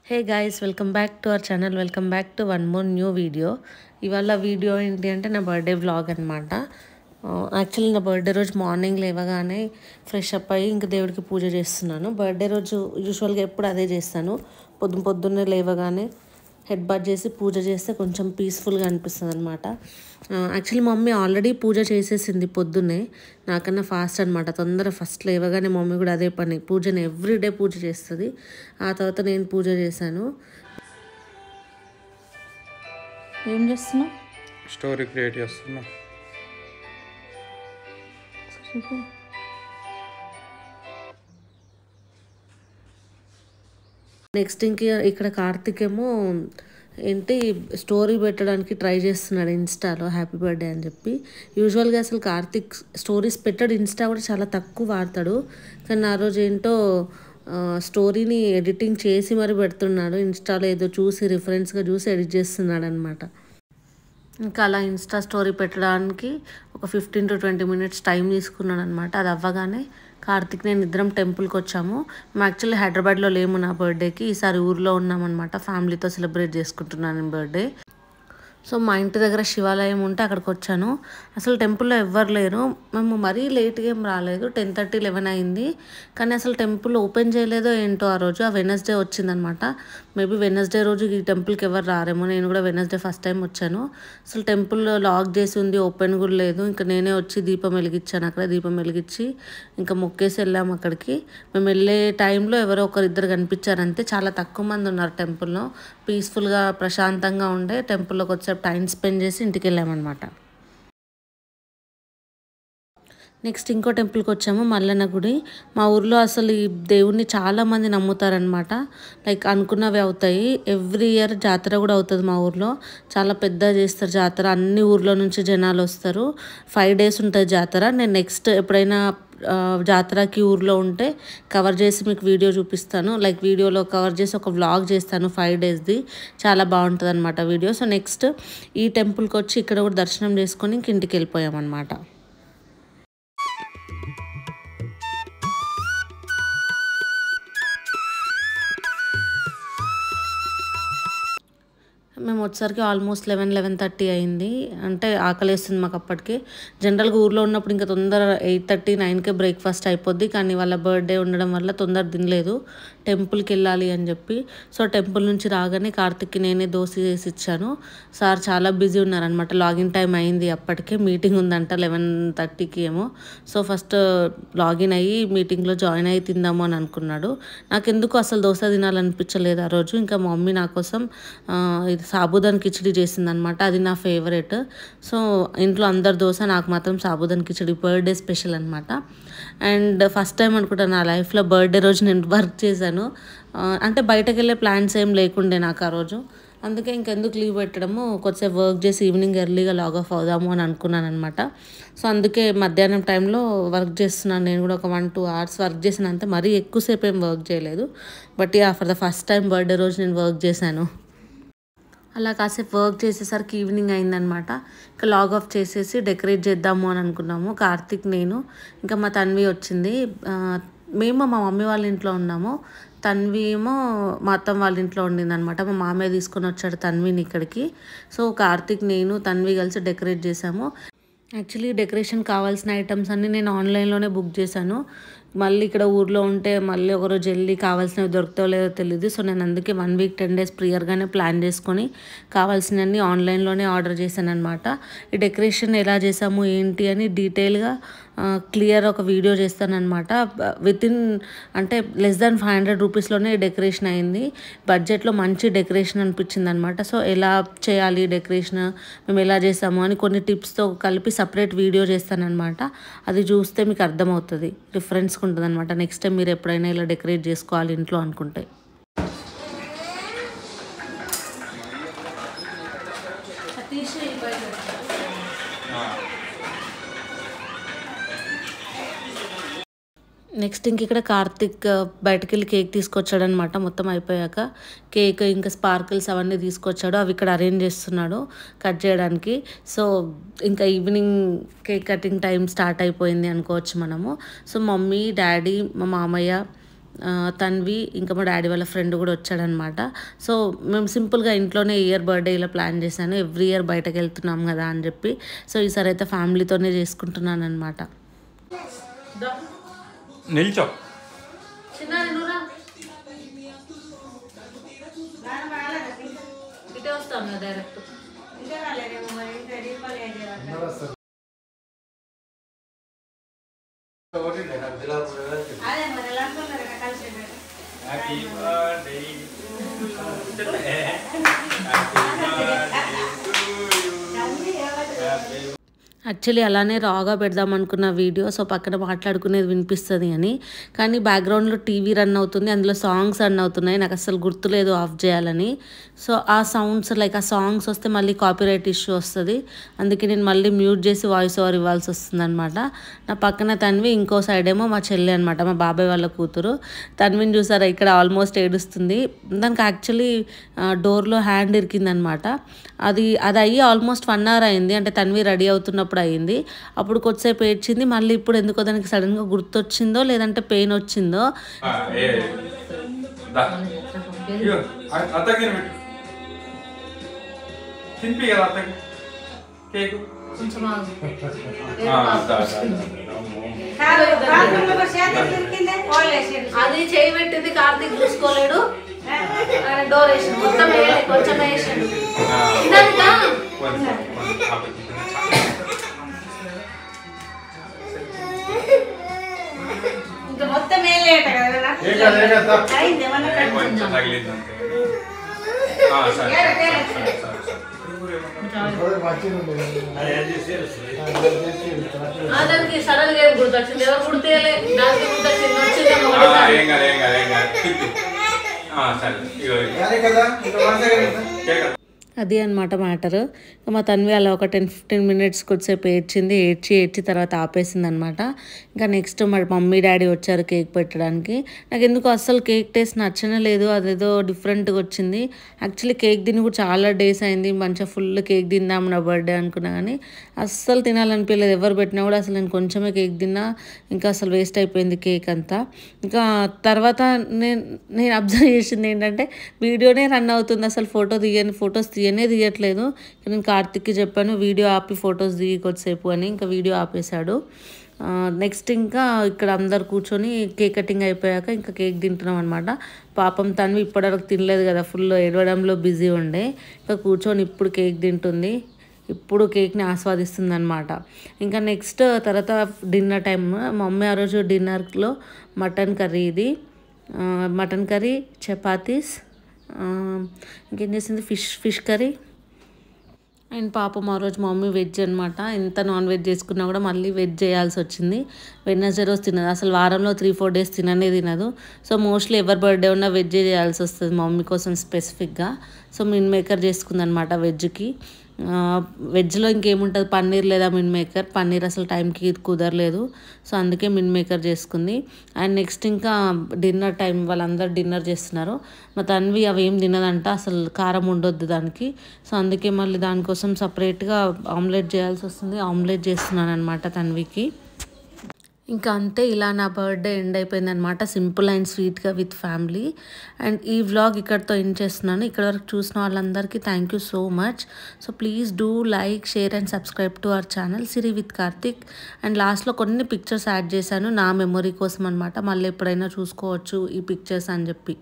Hey guys, welcome back to our channel. Welcome back to one more new video. ఇవాళ video ఏంటి అంటే నా birthday vlog అనమాట. Actually నా బర్త్డే రోజు మార్నింగ్ లేవగానే ఫ్రెష్ అప్ అయ్యి ఇంకా దేవుడికి పూజ చేస్తున్నాను. బర్త్డే రోజు యూజువల్గా ఎప్పుడు అదే చేస్తాను. పొద్దున్నే లేవగానే హెడ్ బాత్ చేసి పూజ చేస్తే కొంచెం పీస్ఫుల్గా అనిపిస్తుంది అనమాట. యాక్చువల్లీ మమ్మీ ఆల్రెడీ పూజ చేసేసింది పొద్దున్నే, నాకన్నా ఫాస్ట్ అనమాట. తొందర ఫస్ట్ లేవగానే మమ్మీ కూడా అదే పని, పూజని ఎవ్రీడే పూజ చేస్తుంది. ఆ తర్వాత నేను పూజ చేశాను. ఏం చేస్తున్నావు? స్టోరీ క్రియేట్ చేస్తున్నా. నెక్స్ట్ ఇక్కడ కార్తిక్ ఏమో ఏంటి స్టోరీ పెట్టడానికి ట్రై చేస్తున్నాడు ఇన్స్టాలో, హ్యాపీ బర్త్డే అని చెప్పి. యూజువల్గా అసలు కార్తిక్ స్టోరీస్ పెట్టాడు, ఇన్స్టా కూడా చాలా తక్కువ వాడతాడు. కానీ ఆ రోజు ఏంటో స్టోరీని ఎడిటింగ్ చేసి మరి పెడుతున్నాడు ఇన్స్టాలో. ఏదో చూసి రిఫరెన్స్గా చూసి ఎడిట్ చేస్తున్నాడు అనమాట. ఇంకా అలా ఇన్స్టా స్టోరీ పెట్టడానికి ఒక 15 to 20 minutes టైం తీసుకున్నాను అనమాట. అది అవ్వగానే కార్తిక్ నేను ఇద్దరం టెంపుల్కి వచ్చాము. మేము యాక్చువల్లీ హైదరాబాద్లో లేము నా బర్త్డేకి, ఈసారి ఊర్లో ఉన్నామన్నమాట. ఫ్యామిలీతో సెలబ్రేట్ చేసుకుంటున్నాను నేను బర్త్డే. సో మా ఇంటి దగ్గర శివాలయం ఉంటే అక్కడికి వచ్చాను. అసలు టెంపుల్లో ఎవ్వరు లేరు. మేము మరీ లేట్గా ఏం రాలేదు, 10:30, 11 అయింది. కానీ అసలు టెంపుల్ ఓపెన్ చేయలేదో ఏంటో ఆ రోజు. ఆ వెనస్డే వచ్చిందనమాట. మేబీ వెనస్డే రోజు ఈ టెంపుల్కి ఎవరు రారేమో. నేను కూడా వెనస్డే ఫస్ట్ టైం వచ్చాను. అసలు టెంపుల్ లాక్ చేసి ఉంది, ఓపెన్ కూడా లేదు. ఇంకా నేనే వచ్చి దీపం వెలిగించాను. అక్కడ దీపం వెలిగించి ఇంకా మొక్కేసి వెళ్ళాము అక్కడికి. మేము వెళ్ళే టైంలో ఎవరో ఒకరిద్దరు కనిపించారు అంతే. చాలా తక్కువ మంది ఉన్నారు టెంపుల్లో. పీస్ఫుల్గా ప్రశాంతంగా ఉండే టెంపుల్లోకి వచ్చే టైం స్పెండ్ చేసి ఇంటికి వెళ్ళామన్నమాట. నెక్స్ట్ ఇంకో టెంపుల్కి వచ్చాము, మల్లన్న గుడి. మా ఊర్లో అసలు ఈ దేవుణ్ణి చాలామంది నమ్ముతారనమాట. లైక్ అనుకున్నవి అవుతాయి. ఎవ్రీ ఇయర్ జాతర కూడా అవుతుంది మా ఊర్లో. చాలా పెద్దగా చేస్తారు జాతర. అన్ని ఊర్లో నుంచి జనాలు వస్తారు. 5 days ఉంటుంది జాతర. నేను నెక్స్ట్ ఎప్పుడైనా జాతరకి ఊర్లో ఉంటే కవర్ చేసి మీకు వీడియో చూపిస్తాను. లైక్ వీడియోలో కవర్ చేసి ఒక వ్లాగ్ చేస్తాను 5 daysది. చాలా బాగుంటుంది అనమాట వీడియో. సో నెక్స్ట్ ఈ టెంపుల్కి వచ్చి ఇక్కడ కూడా దర్శనం చేసుకొని ఇంక ఇంటికి వెళ్ళిపోయామన్నమాట. మేము వచ్చేసరికి ఆల్మోస్ట్ 11-11:30 అయింది. అంటే ఆకలేస్తుంది మాకు అప్పటికి. జనరల్గా ఊర్లో ఉన్నప్పుడు ఇంకా తొందర 8:30, 9కే బ్రేక్ఫాస్ట్ అయిపోద్ది. కానీ వాళ్ళ బర్త్డే ఉండడం వల్ల తొందర తినలేదు, టెంపుల్కి వెళ్ళాలి అని చెప్పి. సో టెంపుల్ నుంచి రాగానే కార్తిక్కి నేనే దోశ చేసి ఇచ్చాను. సార్ చాలా బిజీ ఉన్నారనమాట. లాగిన్ టైం అయింది అప్పటికే. మీటింగ్ ఉందంట 11:30కి ఏమో. సో ఫస్ట్ లాగిన్ అయ్యి మీటింగ్లో జాయిన్ అయ్యి తిందాము అని అనుకున్నాడు. నాకెందుకు అసలు దోశ తినాలనిపించలేదు ఆ రోజు. ఇంకా మా మమ్మీ నా కోసం ఇది సాబుదాన్ కిచిడి చేసిందనమాట. అది నా ఫేవరెట్. సో ఇంట్లో అందరి దోశ, నాకు మాత్రం సాబుదాన్ కిచిడి బర్త్డే స్పెషల్ అనమాట. అండ్ ఫస్ట్ టైం అనుకుంటా నా లైఫ్లో బర్త్డే రోజు నేను వర్క్ చేశాను. అంటే బయటకు వెళ్ళే ప్లాన్స్ ఏం లేకుండే నాకు ఆ రోజు. అందుకే ఇంకెందుకు లీవ్ పెట్టడము, కొద్దిసేపు వర్క్ చేసి ఈవినింగ్ ఎర్లీగా లాగ్ ఆఫ్ అవుదాము అని అనుకున్నాను అనమాట. సో అందుకే మధ్యాహ్నం టైంలో వర్క్ చేస్తున్నాను. నేను కూడా ఒక 1-2 hours వర్క్ చేసిన, అంతే. మరీ ఎక్కువసేపు ఏం వర్క్ చేయలేదు. But for the first time birthday రోజు నేను వర్క్ చేశాను. అలా కాసేపు వర్క్ చేసేసరికి ఈవినింగ్ అయిందనమాట. ఇంకా లాగ్ ఆఫ్ చేసేసి డెకరేట్ చేద్దాము అని అనుకున్నాము. కార్తిక్, నేను, ఇంకా మా తన్వి వచ్చింది. మేము మా మమ్మీ వాళ్ళ ఇంట్లో ఉన్నాము. తన్వి ఏమో మా అత్తమ్మ వాళ్ళ ఇంట్లో ఉండిందనమాట. మా మామయ్య తీసుకొని వచ్చాడు తన్విని ఇక్కడికి. సో కార్తిక్, నేను, తన్వి కలిసి డెకరేట్ చేసాము. యాక్చువల్లీ డెకరేషన్ కావాల్సిన ఐటమ్స్ అన్నీ నేను ఆన్లైన్లోనే బుక్ చేశాను. మళ్ళీ ఇక్కడ ఊర్లో ఉంటే మళ్ళీ ఒకరోజు వెళ్ళి కావాల్సినవి దొరుకుతాయో లేదో తెలియదు. సో నేను అందుకే 1 week 10 days ప్రియర్గానే ప్లాన్ చేసుకొని కావాల్సినవన్నీ ఆన్లైన్లోనే ఆర్డర్ చేశాను అనమాట. ఈ డెకరేషన్ ఎలా చేసాము ఏంటి అని డీటెయిల్గా క్లియర్ ఒక వీడియో చేస్తానన్నమాట. అంటే less than 500 rupeesలోనే డెకరేషన్ అయింది. బడ్జెట్లో మంచి డెకరేషన్ అనిపించింది అనమాట. సో ఎలా చేయాలి డెకరేషన్, మేము ఎలా చేసాము అని కొన్ని టిప్స్తో కలిపి సపరేట్ వీడియో చేస్తానన్నమాట. అది చూస్తే మీకు అర్థమవుతుంది, రిఫరెన్స్గా ఉంటుంది అనమాట. నెక్స్ట్ టైం మీరు ఎప్పుడైనా ఇలా డెకరేట్ చేసుకోవాలి ఇంట్లో అనుకుంటే. నెక్స్ట్ ఇక్కడ కార్తిక్ బయటకు వెళ్ళి కేక్ తీసుకొచ్చాడనమాట. మొత్తం అయిపోయాక కేక్ ఇంకా స్పార్కిల్స్ అవన్నీ తీసుకొచ్చాడు. అవి ఇక్కడ అరేంజ్ చేస్తున్నాడు కట్ చేయడానికి. సో ఇంకా evening cake cutting time start అయిపోయింది అనుకోవచ్చు మనము. సో మమ్మీ, డాడీ, మా మామయ్య, తన్వి ఇంకా మా డాడీ వాళ్ళ ఫ్రెండ్ కూడా వచ్చాడనమాట. సో మేము సింపుల్గా ఇంట్లోనే బర్త్డే ఇలా ప్లాన్ చేశాను. ఎవ్రీ ఇయర్ బయటకు వెళ్తున్నాం కదా అని చెప్పి. సో ఈసారి అయితే ఫ్యామిలీతోనే చేసుకుంటున్నాను అనమాట. నిల్చో ఇటే వస్తాను డైరెక్ట్. హ్యాపీ బర్త్డే యాక్చువల్లీ అలానే రాగా పెడదాం అనుకున్న వీడియో. సో పక్కన మాట్లాడుకునేది వినిపిస్తుంది అని, కానీ బ్యాక్గ్రౌండ్లో టీవీ రన్ అవుతుంది, అందులో సాంగ్స్ రన్ అవుతున్నాయి. నాకు అసలు గుర్తులేదు ఆఫ్ చేయాలని. సో ఆ సౌండ్స్ లైక్ ఆ సాంగ్స్ వస్తే మళ్ళీ కాపీరైట్ ఇష్యూ వస్తుంది. అందుకే నేను మళ్ళీ మ్యూట్ చేసి వాయిస్ ఓవర్ ఇవ్వాల్సి వస్తుంది అనమాట. నా పక్కన తన్వి, ఇంకో సైడ్ ఏమో మా చెల్లి అనమాట, మా బాబాయ్ వాళ్ళ కూతురు. తన్విని చూసారా ఇక్కడ ఆల్మోస్ట్ ఏడుస్తుంది. దానికి యాక్చువల్లీ డోర్లో హ్యాండ్ ఇరికిందనమాట. అది అయ్యి ఆల్మోస్ట్ 1 hour అయింది. అంటే తన్వి రెడీ అవుతున్నప్పుడు అయింది. అప్పుడు కొద్దిసేపు ఏడ్చింది. మళ్ళీ ఇప్పుడు ఎందుకో దానికి సడన్గా గుర్తొచ్చిందో లేదంటే పెయిన్ వచ్చిందో. అది చేయి పెట్టింది, కార్తీక్ చూసుకోలేడు, డోర్ వేసింది, మొత్తం కొంచెం వేసాడు. మొత్తం దానికి సడన్ గా గుర్తొచ్చింది. ఎవరు గుర్తేయలే, దానికి గుర్తొచ్చింది, వచ్చింది. అది అనమాట మ్యాటర్. మా తన్వి అలా ఒక 10-15 minutes కొద్దిసేపు ఏడ్చి తర్వాత ఆపేసింది అనమాట. ఇంకా నెక్స్ట్ మా మమ్మీ డాడీ వచ్చారు కేక్ పెట్టడానికి. నాకు ఎందుకు అస్సలు కేక్ టేస్ట్ నచ్చనే లేదు, అదేదో డిఫరెంట్గా వచ్చింది. యాక్చువల్లీ కేక్ తిని కూడా చాలా డేస్ అయింది. మంచిగా ఫుల్ కేక్ తిందాం నా బర్త్డే అనుకున్నా, కానీ అస్సలు తినాలనిపించలేదు. ఎవరు పెట్టినా కూడా అసలు నేను కొంచెమే కేక్ తిన్నా, ఇంకా అసలు వేస్ట్ అయిపోయింది కేక్ అంతా. ఇంకా తర్వాత నేను అబ్జర్వ్ చేసింది ఏంటంటే వీడియోనే రన్ అవుతుంది, అసలు ఫొటోస్ తీయట్లేదు. నేను కార్తిక్కి చెప్పాను వీడియో ఆపి ఫొటోస్ దిగొచ్చేసేపు అని, ఇంకా వీడియో ఆపేశాడు. నెక్స్ట్ ఇంకా ఇక్కడ అందరు కూర్చొని కేక్ కటింగ్ అయిపోయాక ఇంకా కేక్ తింటున్నాం అనమాట. పాపం తన్వి ఇప్పటివరకు తినలేదు కదా, ఫుల్ ఏడవడంలో బిజీ ఉండే. ఇంకా కూర్చొని ఇప్పుడు కేక్ తింటుంది, ఇప్పుడు కేక్ని ఆస్వాదిస్తుంది అనమాట. ఇంకా నెక్స్ట్ తర్వాత డిన్నర్ టైం. మా మమ్మీ ఆ రోజు డిన్నర్లో మటన్ కర్రీ, చపాతీస్, ఇంకేం చేసింది, ఫిష్ కర్రీ. అండ్ పాపం ఆ రోజు మా మమ్మీ వెజ్ అనమాట. ఎంత నాన్ వెజ్ చేసుకున్నా కూడా మళ్ళీ వెజ్ చేయాల్సి వచ్చింది. వెడ్నెస్డే రోజు తినదు, అసలు వారంలో 3-4 days తినదు. సో మోస్ట్లీ ఎవరి బర్త్డే ఉన్నా వెజ్ చేయాల్సి వస్తుంది మా మమ్మీ కోసం స్పెసిఫిక్గా. సో మిల్ మేకర్ చేసుకుందనమాట వెజ్కి. వెజ్లో ఇంకేముంటుంది, పన్నీర్ లేదా మిల్ మేకర్. పన్నీర్ అసలు టైంకి కుదరలేదు, సో అందుకే మిల్ మేకర్ చేసుకుంది. అండ్ నెక్స్ట్ ఇంకా డిన్నర్ టైం, వాళ్ళందరూ డిన్నర్ చేస్తున్నారు. మా తన్వి అవి ఏం తినదంట, అసలు కారం ఉండొద్దు దానికి. సో అందుకే మళ్ళీ దానికోసం సపరేట్గా ఆమ్లెట్ చేయాల్సి వస్తుంది. ఆమ్లెట్ చేస్తున్నాను అనమాట తన్వికి. ఇంకా అంతే, ఇలా నా బర్త్డే ఎండ్ అయిపోయింది అనమాట, సింపుల్ అండ్ స్వీట్గా విత్ ఫ్యామిలీ. అండ్ ఈ వ్లాగ్ ఇక్కడితో ఎండ్ చేస్తున్నాను. ఇక్కడ వరకు చూసిన వాళ్ళందరికీ thank you so much. So please do like, share and subscribe to our channel Siri with Karthik. And లాస్ట్లో కొన్ని పిక్చర్స్ యాడ్ చేశాను నా మెమొరీ కోసం అనమాట, మళ్ళీ ఎప్పుడైనా చూసుకోవచ్చు ఈ పిక్చర్స్ అని చెప్పి.